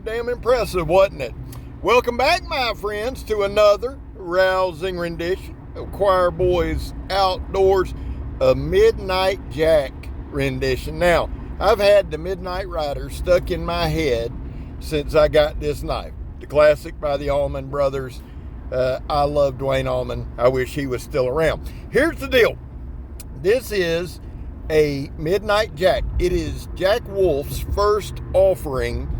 damn impressive, wasn't it? Welcome back, my friends, to another rousing rendition of Choir Boys Outdoors, a Midnight Jack rendition. Now, I've had the Midnight Rider stuck in my head since I got this knife. The classic by the Allman Brothers. I love Dwayne Allman. I wish he was still around. Here's the deal. This is a Midnight Jack. It is Jack Wolf's first offering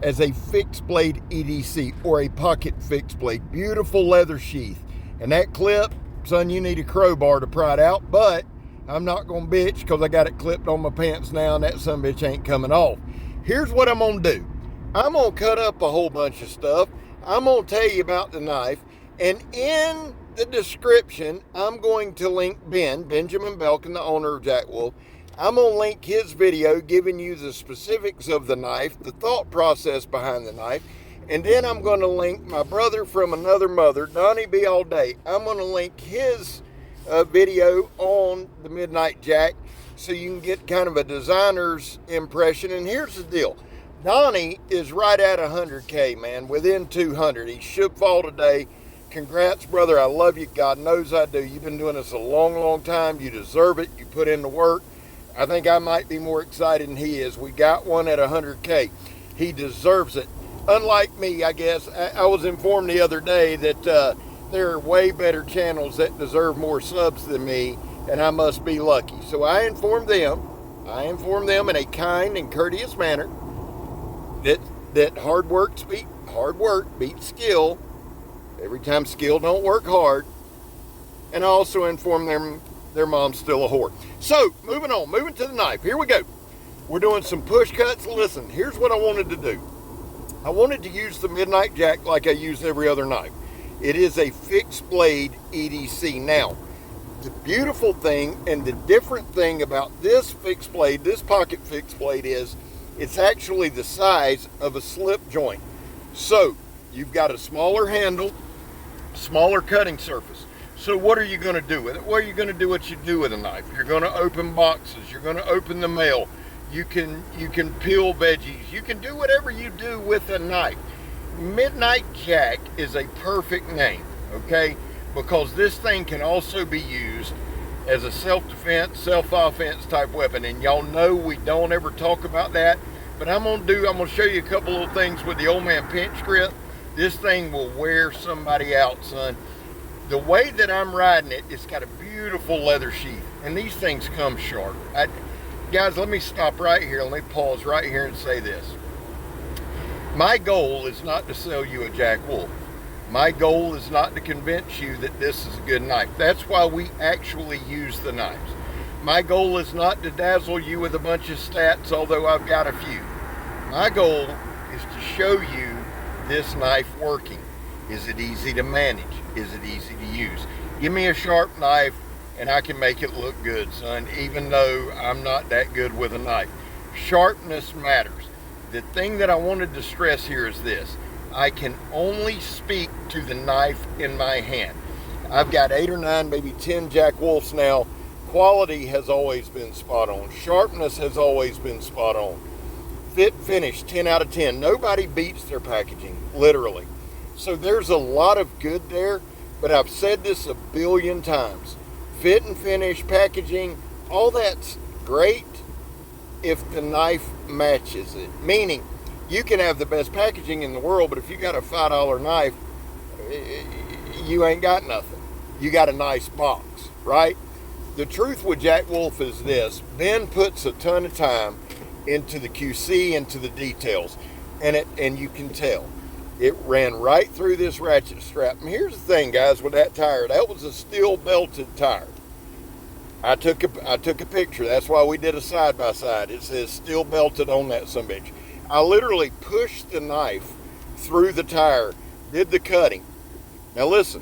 as a fixed blade EDC, or a pocket fixed blade. Beautiful leather sheath. And that clip, son, you need a crowbar to pry it out, but I'm not going to bitch because I got it clipped on my pants now and that sumbitch ain't coming off. Here's what I'm going to do. I'm going to cut up a whole bunch of stuff. I'm going to tell you about the knife. And in the description, I'm going to link Benjamin Belkin, the owner of Jack Wolf. I'm going to link his video giving you the specifics of the knife, the thought process behind the knife. And then I'm going to link my brother from another mother, Donnie B. All Day. I'm going to link his video on the Midnight Jack so you can get kind of a designer's impression. And here's the deal. Donnie is right at 100K, man, within 200. He should fall today. Congrats, brother. I love you. God knows I do. You've been doing this a long, long time. You deserve it. You put in the work. I think I might be more excited than he is. We got one at 100K. He deserves it. Unlike me, I guess. I was informed the other day that there are way better channels that deserve more subs than me, and I must be lucky. So I informed them in a kind and courteous manner that hard work beats skill. Every time skill don't work hard. And I also informed them their mom's still a whore. So, moving to the knife. Here we go. We're doing some push cuts. Listen, here's what I wanted to do. I wanted to use the Midnight Jack like I use every other knife. It is a fixed blade EDC. Now, the beautiful thing and the different thing about this fixed blade, this pocket fixed blade, is it's actually the size of a slip joint. So, you've got a smaller handle, smaller cutting surface. So what are you going to do with it? Well, you're going to do what you do with a knife. You're going to open boxes. You're going to open the mail. You can peel veggies. You can do whatever you do with a knife. Midnight Jack is a perfect name, okay? Because this thing can also be used as a self-defense, self-offense type weapon. And y'all know we don't ever talk about that. But I'm going to show you a couple of things with the old man pinch grip. This thing will wear somebody out, son. The way that I'm riding it, it's got a beautiful leather sheath. And these things come sharp. Guys, let me stop right here. Let me pause right here and say this. My goal is not to sell you a Jack Wolf. My goal is not to convince you that this is a good knife. That's why we actually use the knives. My goal is not to dazzle you with a bunch of stats, although I've got a few. My goal is to show you this knife working. Is it easy to manage? Is it easy to use? Give me a sharp knife and I can make it look good, son, even though I'm not that good with a knife. Sharpness matters. The thing that I wanted to stress here is this. I can only speak to the knife in my hand. I've got 8 or 9, maybe 10 Jack Wolfs now. Quality has always been spot on. Sharpness has always been spot on. Fit finish, 10 out of 10. Nobody beats their packaging, literally. So there's a lot of good there, but I've said this a billion times. Fit and finish, packaging, all that's great if the knife matches it. Meaning, you can have the best packaging in the world, but if you got a $5 knife, you ain't got nothing. You got a nice box, right? The truth with Jack Wolf is this. Ben puts a ton of time into the QC, into the details, and you can tell. It ran right through this ratchet strap. And here's the thing, guys, with that tire. That was a steel belted tire. I took a picture. That's why we did a side-by-side. It says steel belted on that sumbitch. I literally pushed the knife through the tire, did the cutting. Now listen,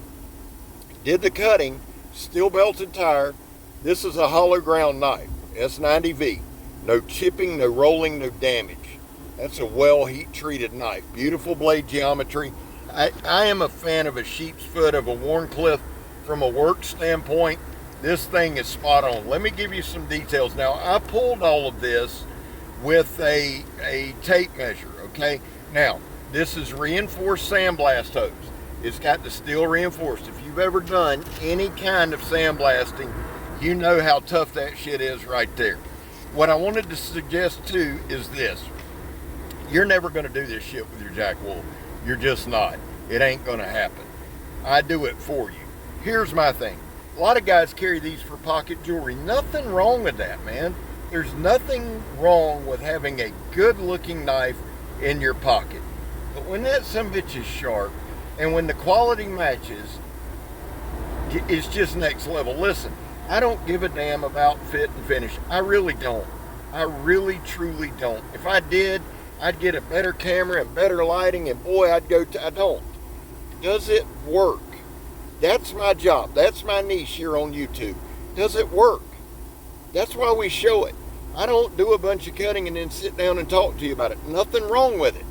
did the cutting, steel belted tire. This is a hollow ground knife, S90V. No chipping, no rolling, no damage. That's a well heat treated knife. Beautiful blade geometry. I am a fan of a sheep's foot, of a Warncliffe from a work standpoint. This thing is spot on. Let me give you some details. Now, I pulled all of this with a tape measure, okay? Now, This is reinforced sandblast hose. It's got the steel reinforced. If you've ever done any kind of sandblasting, you know how tough that shit is right there. What I wanted to suggest too is this. You're never going to do this shit with your Jack Wolf. You're just not. It ain't going to happen. I do it for you. Here's my thing. A lot of guys carry these for pocket jewelry. Nothing wrong with that, man. There's nothing wrong with having a good looking knife in your pocket. But when that sumbitch is sharp and when the quality matches, it's just next level. Listen, I don't give a damn about fit and finish. I really don't. I really, truly don't. If I did, I'd get a better camera and better lighting, and boy, I don't. Does it work? That's my job. That's my niche here on YouTube. Does it work? That's why we show it. I don't do a bunch of cutting and then sit down and talk to you about it. Nothing wrong with it.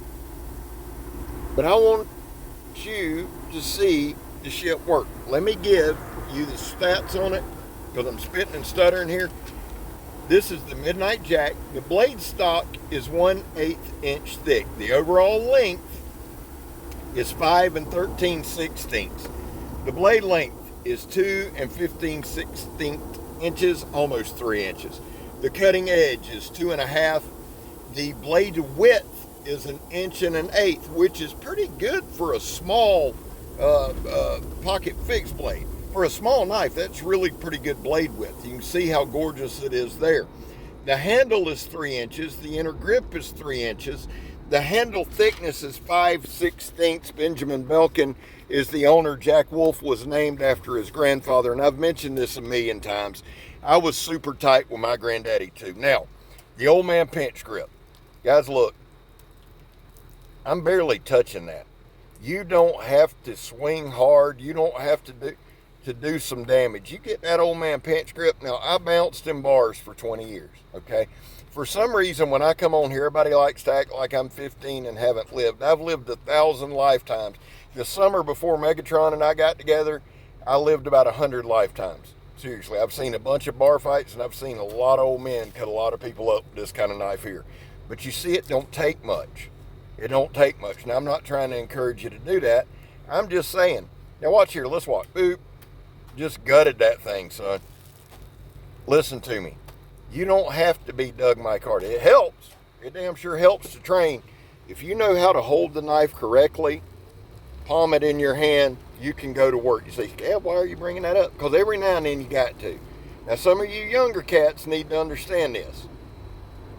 But I want you to see the shit work. Let me give you the stats on it, because I'm spitting and stuttering here. This is the Midnight Jack. The blade stock is 1/8 inch thick. The overall length is 5 13/16. The blade length is 2 15/16 inches, almost 3 inches. The cutting edge is 2.5. The blade width is 1 1/8 inches, which is pretty good for a small pocket fixed blade. For a small knife, that's really pretty good blade width. You can see how gorgeous it is there. The handle is 3 inches. The inner grip is 3 inches. The handle thickness is 5/16. Benjamin Belkin is the owner. Jack Wolf was named after his grandfather, and I've mentioned this a million times. I was super tight with my granddaddy too. Now, the old man pinch grip. Guys, look. I'm barely touching that. You don't have to swing hard. You don't have to do some damage. You get that old man pinch grip. Now, I bounced in bars for 20 years, okay? For some reason, when I come on here, everybody likes to act like I'm 15 and haven't lived. I've lived 1,000 lifetimes. The summer before Megatron and I got together, I lived about 100 lifetimes. Seriously, I've seen a bunch of bar fights, and I've seen a lot of old men cut a lot of people up with this kind of knife here. But you see, it don't take much. It don't take much. Now, I'm not trying to encourage you to do that. I'm just saying. Now, watch here. Let's watch. Boop. Just gutted that thing, son. Listen to me. You don't have to be Doug Mike Hardy. It helps. It damn sure helps to train. If you know how to hold the knife correctly, palm it in your hand, you can go to work. You say, yeah, why are you bringing that up? Because every now and then you got to. Now, some of you younger cats need to understand this.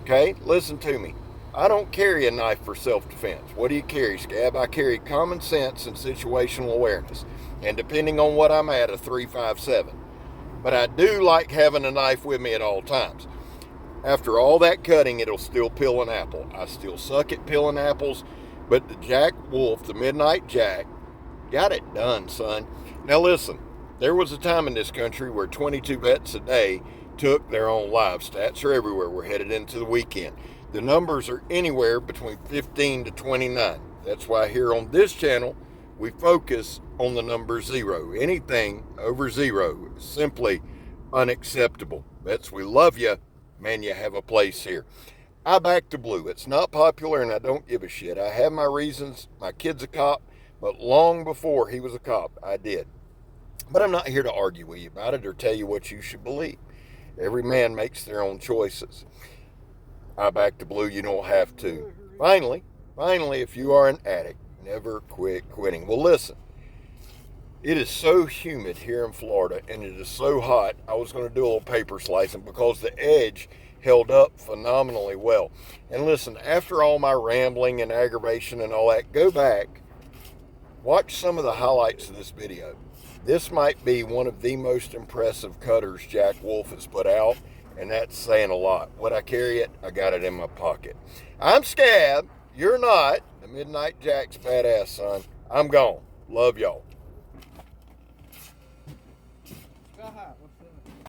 Okay? Listen to me. I don't carry a knife for self-defense. What do you carry, Scab? I carry common sense and situational awareness. And depending on what I'm at, a 3.57. But I do like having a knife with me at all times. After all that cutting, it'll still peel an apple. I still suck at peeling apples, but the Jack Wolf, the Midnight Jack, got it done, son. Now listen, there was a time in this country where 22 vets a day took their own lives. Stats are everywhere. We're headed into the weekend. The numbers are anywhere between 15 to 29. That's why here on this channel, we focus on the number 0. Anything over 0 is simply unacceptable. Vets, we love you. Man, you have a place here. I back the blue. It's not popular, and I don't give a shit. I have my reasons. My kid's a cop, but long before he was a cop, I did. But I'm not here to argue with you about it or tell you what you should believe. Every man makes their own choices. I back the blue. You don't have to. Finally, if you are an addict, never quit quitting. Well, listen. It is so humid here in Florida, and it is so hot, I was going to do a little paper slicing because the edge held up phenomenally well. And listen, after all my rambling and aggravation and all that, go back, watch some of the highlights of this video. This might be one of the most impressive cutters Jack Wolf has put out, and that's saying a lot. When I carry it, I got it in my pocket. I'm Scab. You're not. The Midnight Jack's badass, son. I'm gone. Love y'all.